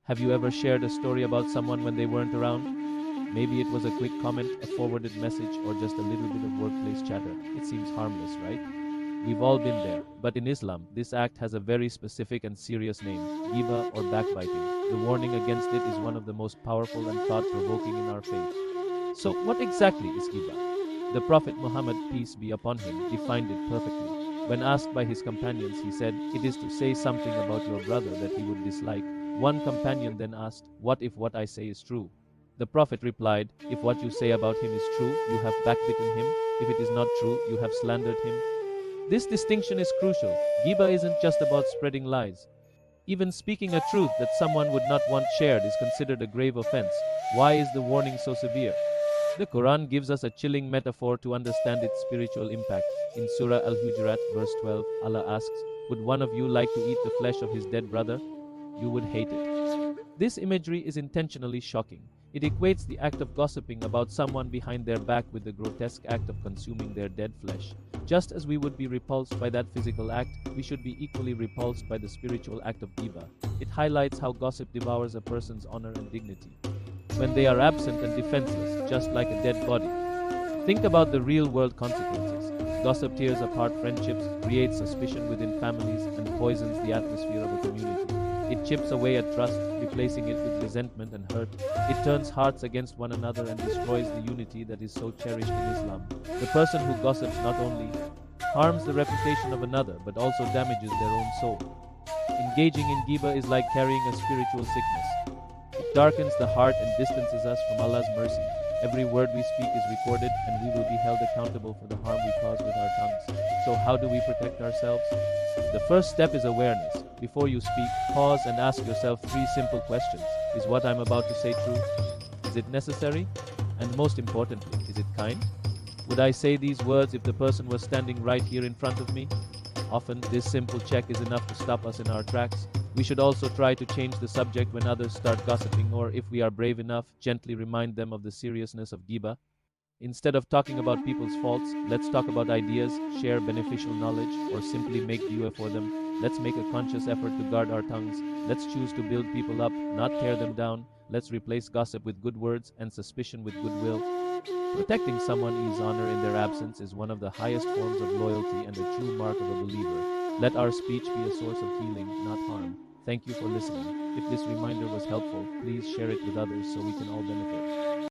Have you ever shared a story about someone when they weren't around? Maybe it was a quick comment, a forwarded message, or just a little bit of workplace chatter. It seems harmless, right? We've all been there. But in Islam, this act has a very specific and serious name, Gheebah or backbiting. The warning against it is one of the most powerful and thought-provoking in our faith. So, what exactly is Gheebah? The Prophet Muhammad, peace be upon him, defined it perfectly. When asked by his companions, he said, "It is to say something about your brother that he would dislike." One companion then asked, "What if what I say is true?" The Prophet replied, "If what you say about him is true, you have backbitten him. If it is not true, you have slandered him." This distinction is crucial. Gheebah isn't just about spreading lies. Even speaking a truth that someone would not want shared is considered a grave offense. Why is the warning so severe? The Quran gives us a chilling metaphor to understand its spiritual impact. In Surah Al-Hujurat, verse 12, Allah asks, "Would one of you like to eat the flesh of his dead brother? You would hate it." This imagery is intentionally shocking. It equates the act of gossiping about someone behind their back with the grotesque act of consuming their dead flesh. Just as we would be repulsed by that physical act, we should be equally repulsed by the spiritual act of Gheebah. It highlights how gossip devours a person's honor and dignity. When they are absent and defenseless, just like a dead body. Think about the real-world consequences. Gossip tears apart friendships, creates suspicion within families, and poisons the atmosphere of a community. It chips away at trust, replacing it with resentment and hurt. It turns hearts against one another and destroys the unity that is so cherished in Islam. The person who gossips not only harms the reputation of another, but also damages their own soul. Engaging in Gheebah is like carrying a spiritual sickness. It darkens the heart and distances us from Allah's mercy. Every word we speak is recorded, and we will be held accountable for the harm we cause with our tongues. So how do we protect ourselves? The first step is awareness. Before you speak, pause and ask yourself 3 simple questions. Is what I'm about to say true? Is it necessary? And most importantly, is it kind? Would I say these words if the person was standing right here in front of me? Often, this simple check is enough to stop us in our tracks. We should also try to change the subject when others start gossiping, or if we are brave enough, gently remind them of the seriousness of Gheebah. Instead of talking about people's faults, let's talk about ideas, share beneficial knowledge, or simply make dua for them. Let's make a conscious effort to guard our tongues. Let's choose to build people up, not tear them down. Let's replace gossip with good words and suspicion with goodwill. Protecting someone's honor in their absence is one of the highest forms of loyalty and a true mark of a believer. Let our speech be a source of healing, not harm. Thank you for listening. If this reminder was helpful, please share it with others so we can all benefit.